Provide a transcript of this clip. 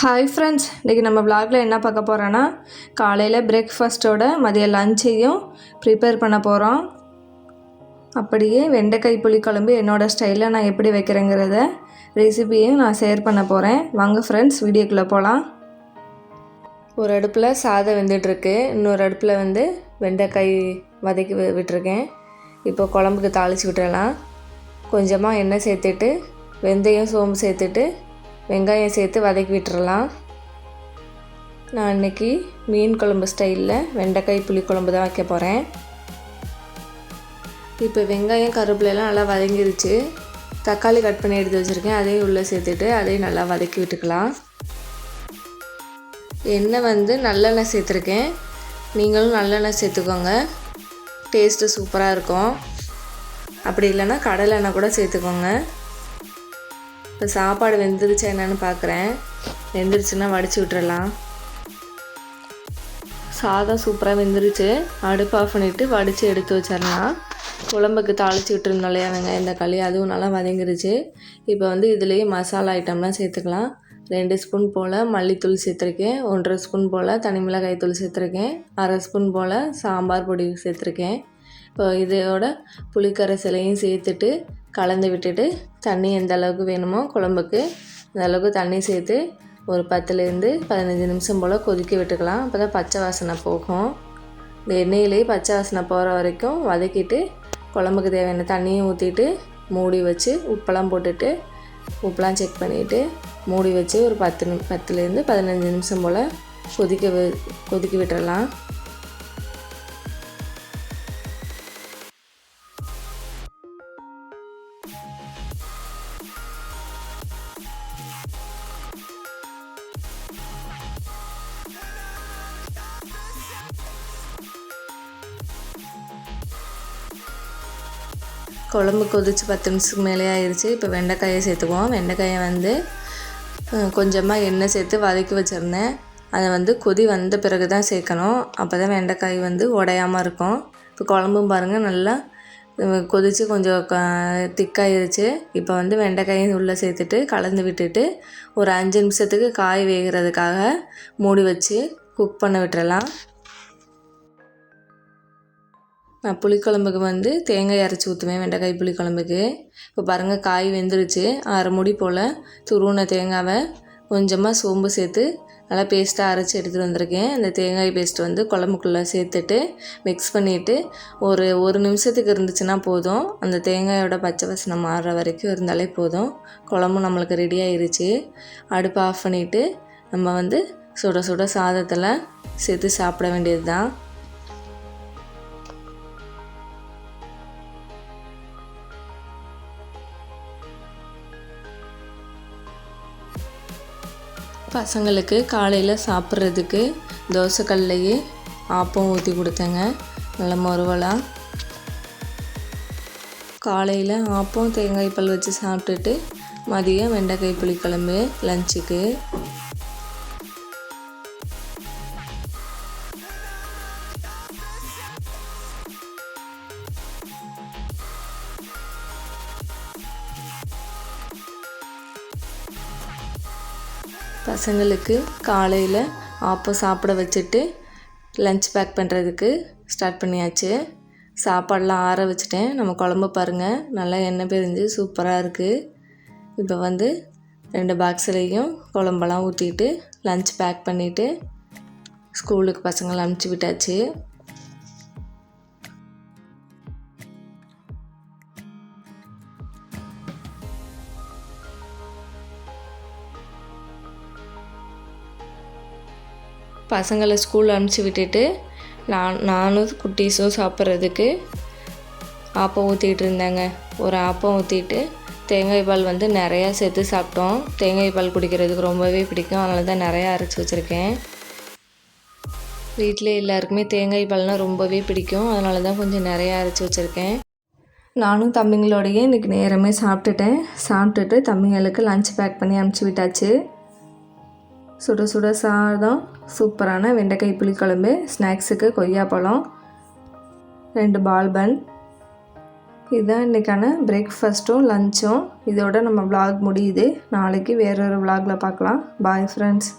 Hi friends, இன்றைக்கி நம்ம vlogல என்ன பார்க்க போகிறோன்னா காலையில் பிரேக்ஃபாஸ்ட்டோட மதிய லஞ்சையும் ப்ரிப்பேர் பண்ண போகிறோம். அப்படியே வெண்டைக்காய் புளிக்குழம்பு என்னோடய ஸ்டைலில் நான் எப்படி வைக்கிறேங்கிறத ரெசிபியையும் நான் ஷேர் பண்ண போகிறேன். வாங்க ஃப்ரெண்ட்ஸ், வீடியோக்குள்ளே போகலாம். ஒரு அடுப்பில் சாதம் வெந்துட்டுருக்கு, இன்னொரு அடுப்பில் வந்து வெண்டைக்காய் வதக்கி விட்டுருக்கேன். இப்போ குழம்புக்கு தாளித்து விட்டுறலாம். கொஞ்சமாக எண்ணெய் சேர்த்துட்டு வெந்தயம் சோம்பு சேர்த்துட்டு வெங்காயம் சேர்த்து வதக்கி விட்டுறலாம். நான் இன்றைக்கி மீன் குழம்பு ஸ்டைலில் வெண்டைக்காய் புளிக்குழம்பு தான் வைக்க போகிறேன். இப்போ வெங்காயம் கருவேப்பிலையெல்லாம் நல்லா வதங்கிருச்சு. தக்காளி கட் பண்ணி எடுத்து வச்சுருக்கேன், அதையும் உள்ளே சேர்த்துட்டு அதையும் நல்லா வதக்கி விட்டுக்கலாம். எண்ணெய் வந்து நல்லெண்ணெய் சேர்த்துருக்கேன், நீங்களும் நல்லெண்ணெய் சேர்த்துக்கோங்க, டேஸ்ட்டு சூப்பராக இருக்கும். அப்படி இல்லைன்னா கடலை எண்ணெய் கூட சேர்த்துக்கோங்க. இப்போ சாப்பாடு வெந்துருச்சா என்னென்னு பார்க்குறேன். வெந்துருச்சுன்னா வடித்து விட்டுறலாம். சாதம் சூப்பராக வெந்துருச்சு. அடுப்பு ஆஃப் பண்ணிவிட்டு வடித்து எடுத்து வச்சிடலாம். குழம்புக்கு தாளித்து விட்டுருந்தோம் இல்லையா வெங்காயம் தக்காளி, அதுவும் நல்லா வதங்கிருச்சு. இப்போ வந்து இதுலேயே மசாலா ஐட்டம்லாம் சேர்த்துக்கலாம். 2 ஸ்பூன் போல் மல்லித்தூள் சேர்த்துருக்கேன், 1.5 ஸ்பூன் போல் தனி மிளகாய் தூள் சேர்த்துருக்கேன், 1/2 ஸ்பூன் போல் சாம்பார் பொடி சேர்த்துருக்கேன். இப்போ இதோட புளிக்கரைசலையும் சேர்த்துட்டு கலந்து விட்டுட்டு தண்ணி எந்த அளவுக்கு வேணுமோ குழம்புக்கு அந்த அளவுக்கு தண்ணி சேர்த்து ஒரு 10லேருந்து 15 நிமிஷம் போல் கொதிக்க விட்டுக்கலாம். அப்போ தான் பச்சை வாசனை போகும். இந்த எண்ணெயிலேயே பச்சை வாசனை போகிற வரைக்கும் வதக்கிட்டு குழம்புக்கு தேவையான தண்ணியும் ஊற்றிட்டு மூடி வச்சு உப்பெல்லாம் போட்டுட்டு உப்பெல்லாம் செக் பண்ணிவிட்டு மூடி வச்சு ஒரு 10லேருந்து 15 நிமிஷம் போல் கொதிக்க விட்டுறலாம். குழம்பு கொதித்து 10 நிமிஷத்துக்கு மேலே ஆயிடுச்சு. இப்போ வெண்டைக்காயை சேர்த்துக்குவோம். வெண்டைக்காயை வந்து கொஞ்சமாக எண்ணெய் சேர்த்து வதக்கி வச்சுருந்தேன். அதை வந்து கொதி வந்த பிறகு தான் சேர்க்கணும், அப்போ தான் வெண்டைக்காய் வந்து உடையாமல் இருக்கும். இப்போ குழம்பும் பாருங்கள் நல்லா கொதித்து கொஞ்சம் திக்காயிருச்சு. இப்போ வந்து வெண்டைக்காயும் உள்ளே சேர்த்துட்டு கலந்து விட்டுட்டு ஒரு 5 நிமிஷத்துக்கு காய் வேகிறதுக்காக மூடி வச்சு குக் பண்ண விட்டுறலாம். நான் புளிக்குழம்புக்கு வந்து தேங்காய் அரைச்சி ஊற்றுவேன் வெண்டைக்காய் புளிக்குழம்புக்கு. இப்போ பாருங்கள் காய் வெந்துருச்சு. 1/2 மூடி போல் துருவின தேங்காவை கொஞ்சமாக சோம்பு சேர்த்து நல்லா பேஸ்ட்டாக அரைச்சி எடுத்துகிட்டு வந்திருக்கேன். அந்த தேங்காய் பேஸ்ட் வந்து குழம்புக்குள்ளே சேர்த்துட்டு மிக்ஸ் பண்ணிவிட்டு ஒரு நிமிஷத்துக்கு இருந்துச்சுன்னா போதும். அந்த தேங்காயோட பச்சை வாசனை மாறுற வரைக்கும் இருந்தாலே போதும். குழம்பு நம்மளுக்கு ரெடி ஆயிடுச்சு. அடுப்பு ஆஃப் பண்ணிவிட்டு நம்ம வந்து சுட சுட சாதத்தில் சேர்த்து சாப்பிட வேண்டியது தான். பசங்களுக்கு காலையில் சாப்பிட்றதுக்கு தோசைக்கல்லையே ஆப்பம் ஊற்றி கொடுத்தேங்க, நல்ல மொறுவலாக. காலையில் ஆப்பம் தேங்காய் பால் வச்சு சாப்பிட்டுட்டு மதியம் வெண்டைக்காய் புளிக்குழம்பு லஞ்சுக்கு. பசங்களுக்கு காலையில் ஆப்பம் சாப்பிட வச்சுட்டு லஞ்ச் பேக் பண்ணுறதுக்கு ஸ்டார்ட் பண்ணியாச்சு. சாப்பாடெலாம் ஆற வச்சுட்டேன். நம்ம குழம்பு பாருங்கள் நல்லா எண்ணெய் பிரிஞ்சு சூப்பராக இருக்குது. இப்போ வந்து 2 பாக்ஸ்லேயும் குழம்பெல்லாம் ஊற்றிட்டு லஞ்ச் பேக் பண்ணிவிட்டு ஸ்கூலுக்கு பசங்களை அனுப்பிச்சி விட்டாச்சு. பசங்களை ஸ்கூல் அனுப்பிச்சி விட்டுட்டு நானும் குட்டீஸும் சாப்பிட்றதுக்கு ஆப்பம் ஊற்றிட்டு இருந்தேங்க. ஒரு ஆப்பம் ஊற்றிட்டு தேங்காய் பால் வந்து நிறையா சேர்த்து சாப்பிட்டோம். தேங்காய் பால் குடிக்கிறதுக்கு ரொம்பவே பிடிக்கும், அதனால தான் நிறையா அரைச்சி வச்சுருக்கேன். வீட்டில் எல்லாருக்குமே தேங்காய் பால்னால் ரொம்பவே பிடிக்கும், அதனால தான் கொஞ்சம் நிறையா அரைச்சி வச்சுருக்கேன். நானும் தம்பிங்களோடையே இன்றைக்கி நேரமே சாப்பிட்டுட்டு தம்பிங்களுக்கு லஞ்ச் பேக் பண்ணி அனுப்பிச்சி விட்டாச்சு. சுட சுட சாதம், சூப்பரான வெண்டைக்காய் புளிக்குழம்பு, ஸ்நாக்ஸுக்கு கொய்யாப்பழம், 2 பால் பன். இதுதான் இன்றைக்கான பிரேக்ஃபாஸ்ட்டும் லஞ்சும். இதோட நம்ம vlog முடியுது. நாளைக்கு வேறொரு vlogல பார்க்கலாம். Bye friends.